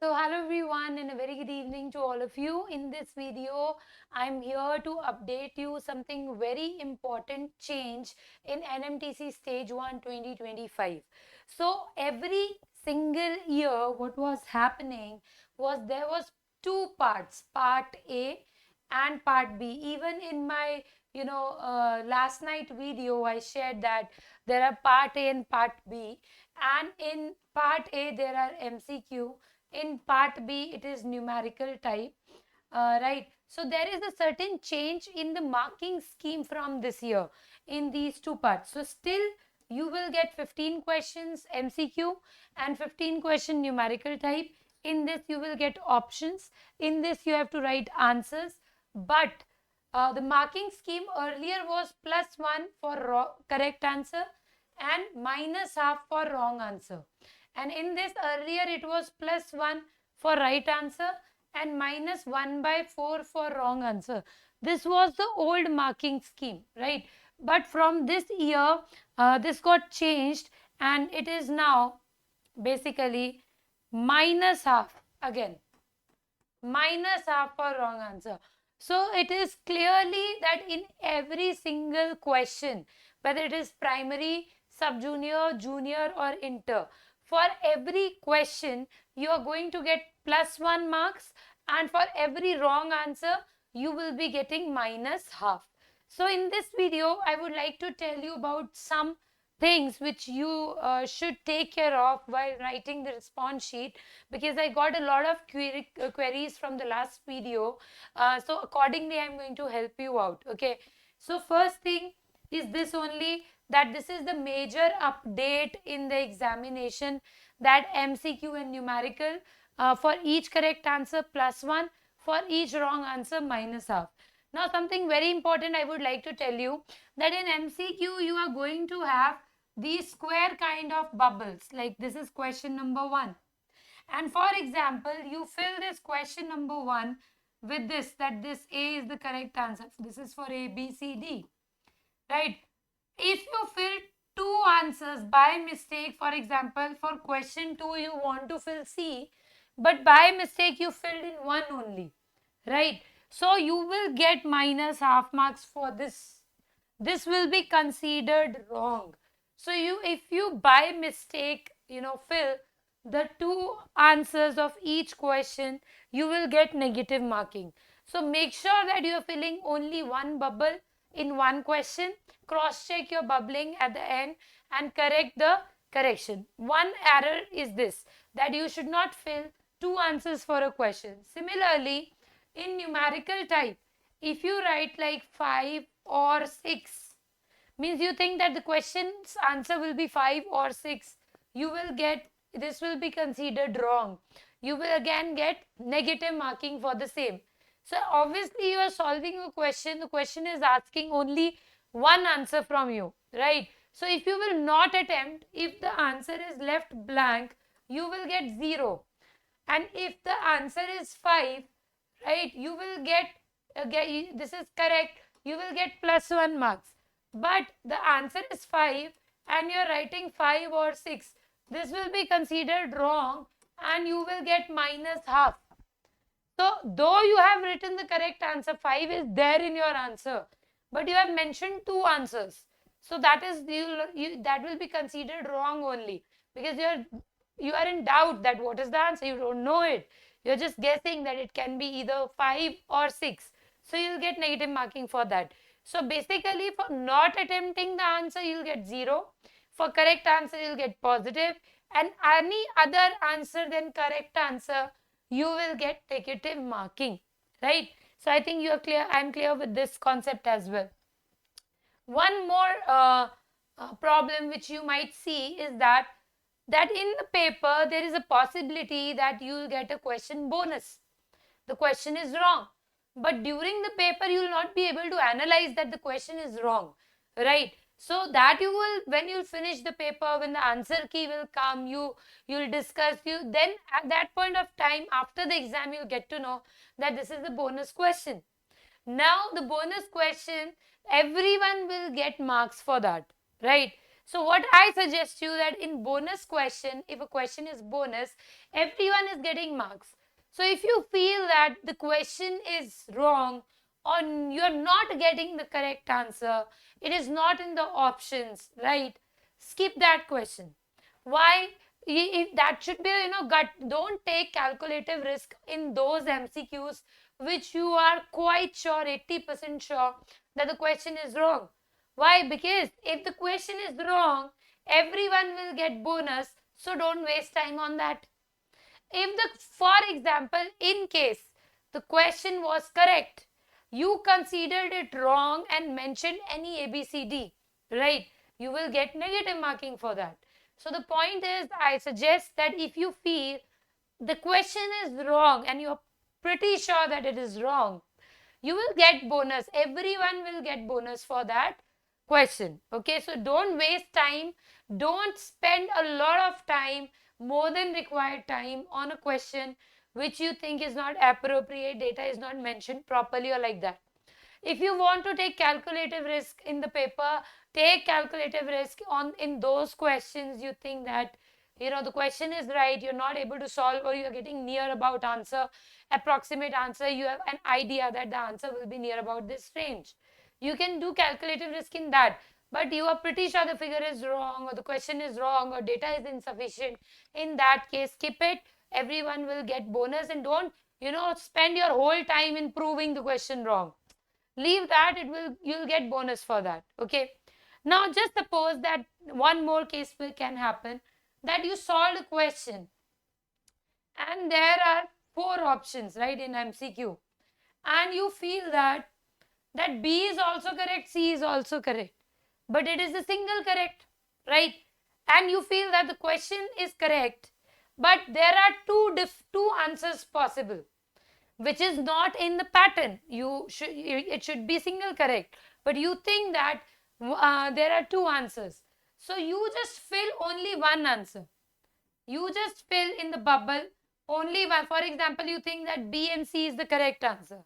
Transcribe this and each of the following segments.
So hello everyone and a very good evening to all of you. In this video, I'm here to update you something very important change in NMTC Stage 1 2025. So every single year what was happening was there was two parts, part A and part B. Even in my last night video I shared that there are part A and part B, and in part A there are MCQ, in part B it is numerical type, right? So there is a certain change in the marking scheme from this year in these two parts. So still you will get 15 questions MCQ and 15 question numerical type. In this you will get options, in this you have to write answers, but the marking scheme earlier was +1 for correct answer and -1/2 for wrong answer. And in this earlier it was +1 for right answer and -1/4 for wrong answer. This was the old marking scheme, right? But from this year, this got changed and it is now basically -1/2 again, -1/2 for wrong answer. So it is clearly that in every single question, whether it is primary, sub-junior, junior or inter, for every question you are going to get +1 marks, and for every wrong answer you will be getting -1/2. So in this video I would like to tell you about some things which you should take care of while writing the response sheet, because I got a lot of queries from the last video. So accordingly I'm going to help you out. Okay, so first thing is this only, that this is the major update in the examination, that MCQ and numerical, for each correct answer +1, for each wrong answer -1/2. Now something very important I would like to tell you, that in MCQ you are going to have these square kind of bubbles, like this is question number 1, and for example you fill this question number 1 with this, that this A is the correct answer, this is for A B C D, right? If you fill two answers by mistake, for example for question 2 you want to fill C, but by mistake you filled in one only, right? So you will get -1/2 marks for this. This will be considered wrong. So if you by mistake fill the two answers of each question, you will get negative marking. So make sure that you are filling only one bubble in one question. Cross check your bubbling at the end and correct the correction. One error is this, that you should not fill two answers for a question. Similarly, in numerical type, if you write like 5 or 6, means you think that the question's answer will be 5 or 6, you will get, this will be considered wrong. You will again get negative marking for the same. So obviously you are solving a question, the question is asking only one answer from you, right? So if you will not attempt, if the answer is left blank, you will get 0. And if the answer is 5, right, you will get, this is correct, you will get +1 marks. But the answer is 5 and you're writing 5 or 6, this will be considered wrong and you will get -1/2. So though you have written the correct answer, 5 is there in your answer, but you have mentioned two answers, so that is that will be considered wrong only, because you are in doubt that what is the answer, you don't know it, you're just guessing that it can be either 5 or 6, so you'll get negative marking for that. So basically for not attempting the answer you'll get 0, for correct answer you'll get positive, and any other answer than correct answer you will get negative marking, right? So I think you are clear, I'm clear with this concept as well. One more problem which you might see is that in the paper there is a possibility that you will get a question bonus. The question is wrong, but during the paper you will not be able to analyze that the question is wrong, right? So that you will, when you finish the paper, when the answer key will come, you'll discuss, then at that point of time after the exam you'll get to know that this is the bonus question. Now the bonus question, everyone will get marks for that, right? So what I suggest you that in bonus question, if a question is bonus, everyone is getting marks. So if you feel that the question is wrong or you're not getting the correct answer, it is not in the options, right? Skip that question. Why? If that should be, gut. Don't take calculative risk in those MCQs which you are quite sure, 80% sure that the question is wrong. Why? Because if the question is wrong, everyone will get bonus. So don't waste time on that. For example, in case the question was correct, you considered it wrong and mentioned any ABCD, right? You will get negative marking for that. So the point is, I suggest that if you feel the question is wrong and you're pretty sure that it is wrong, you will get bonus. Everyone will get bonus for that question. Okay, so don't waste time. Don't spend a lot of time, more than required time, on a question which you think is not appropriate, data is not mentioned properly or like that. If you want to take calculative risk in the paper, take calculative risk on in those questions you think that the question is right, you're not able to solve, or you're getting near about answer, approximate answer, you have an idea that the answer will be near about this range. You can do calculative risk in that, but you are pretty sure the figure is wrong or the question is wrong or data is insufficient. In that case, skip it. Everyone will get bonus, and don't spend your whole time in proving the question wrong. Leave that, you'll get bonus for that. Okay, now just suppose that one more case can happen, that you solved a question and there are four options, right, in MCQ, and you feel that B is also correct, C is also correct, but it is a single correct, right? And you feel that the question is correct, but there are two answers possible, which is not in the pattern. It should be single correct, but you think that there are two answers, so you just fill only one answer. You just fill in the bubble only one. For example, you think that B and C is the correct answer.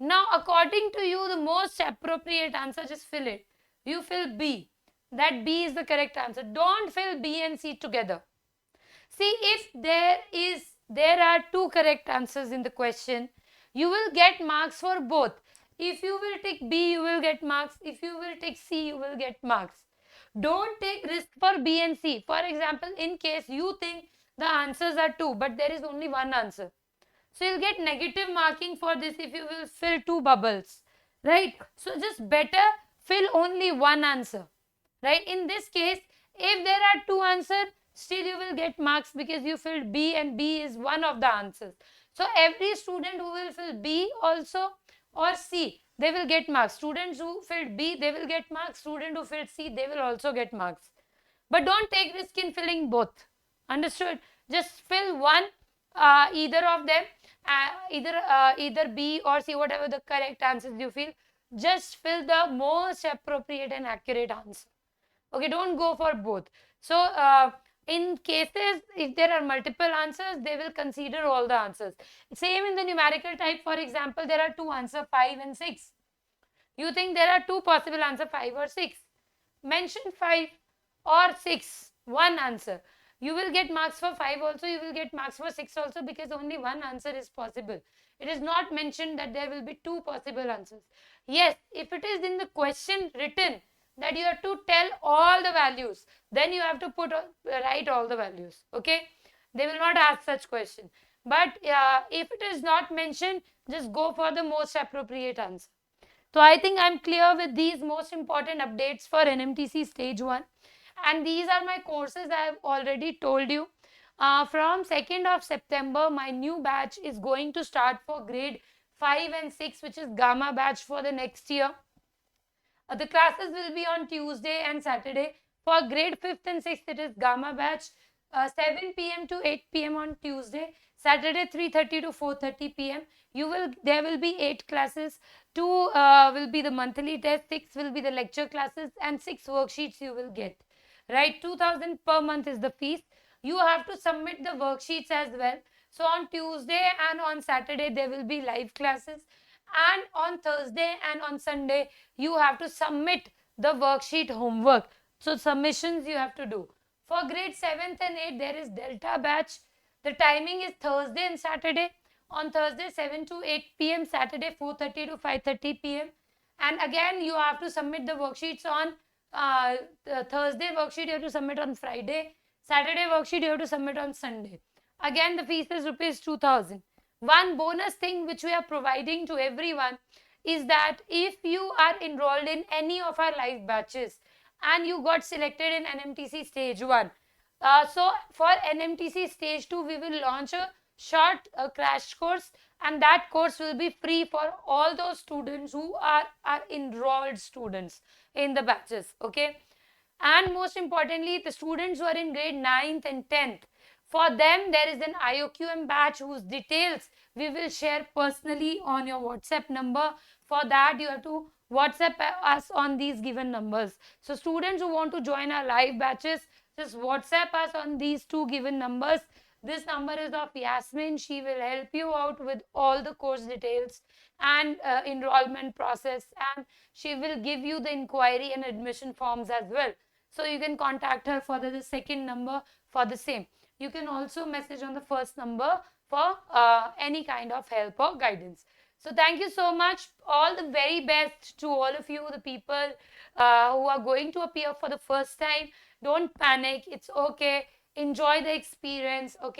Now according to you, the most appropriate answer, just fill it. You fill B, that B is the correct answer. Don't fill B and C together. See, if there are two correct answers in the question, you will get marks for both. If you will take B, you will get marks. If you will take C, you will get marks. Don't take risk for B and C. For example, in case you think the answers are two, but there is only one answer, so you'll get negative marking for this if you will fill two bubbles, right? So just better fill only one answer, right? In this case, if there are two answers, still you will get marks because you filled B and B is one of the answers. So every student who will fill B also or C, they will get marks. Students who filled B, they will get marks. Student who filled C, they will also get marks. But don't take risk in filling both. Understood? Just fill one, either of them, either B or C, whatever the correct answers you feel. Just fill the most appropriate and accurate answer. Okay, don't go for both. So in cases, if there are multiple answers, they will consider all the answers. Same in the numerical type. For example, there are two answers, 5 and 6. You think there are two possible answers, 5 or 6. Mention 5 or 6, one answer. You will get marks for 5 also, you will get marks for 6 also, because only one answer is possible. It is not mentioned that there will be two possible answers. Yes, if it is in the question written that you have to tell all the values, then you have to write all the values. Okay, they will not ask such question. But if it is not mentioned, just go for the most appropriate answer. So I think I'm clear with these most important updates for NMTC stage 1, and these are my courses I have already told you. From 2nd of September, my new batch is going to start for grade 5 and 6, which is Gamma batch for the next year. The classes will be on Tuesday and Saturday. For grade 5th and 6th, it is Gamma batch, 7 p.m. to 8 p.m. on Tuesday. Saturday, 3:30 to 4:30 p.m. There will be 8 classes. 2 will be the monthly test, 6 will be the lecture classes, and 6 worksheets you will get. Right, 2,000 per month is the fees. You have to submit the worksheets as well. So on Tuesday and on Saturday, there will be live classes, and on Thursday and on Sunday, you have to submit the worksheet homework. So submissions you have to do. For grade 7th and 8th, there is Delta batch. The timing is Thursday and Saturday. On Thursday, 7 to 8 p.m. Saturday, 4:30 to 5:30 p.m. And again, you have to submit the worksheets on the Thursday worksheet, you have to submit on Friday. Saturday worksheet, you have to submit on Sunday. Again, the fees is rupees 2000. One bonus thing which we are providing to everyone is that if you are enrolled in any of our live batches and you got selected in NMTC stage 1, so for NMTC stage 2, we will launch a short crash course, and that course will be free for all those students who are enrolled students in the batches. Okay. And most importantly, the students who are in grade 9th and 10th, for them there is an IOQM batch whose details we will share personally on your WhatsApp number. For that, you have to WhatsApp us on these given numbers. So students who want to join our live batches, just WhatsApp us on these two given numbers. This number is of Yasmin. She will help you out with all the course details and enrollment process, and she will give you the inquiry and admission forms as well. So you can contact her for the second number for the same. You can also message on the first number for any kind of help or guidance. So thank you so much. All the very best to all of you, the people who are going to appear for the first time. Don't panic. It's okay. Enjoy the experience. Okay.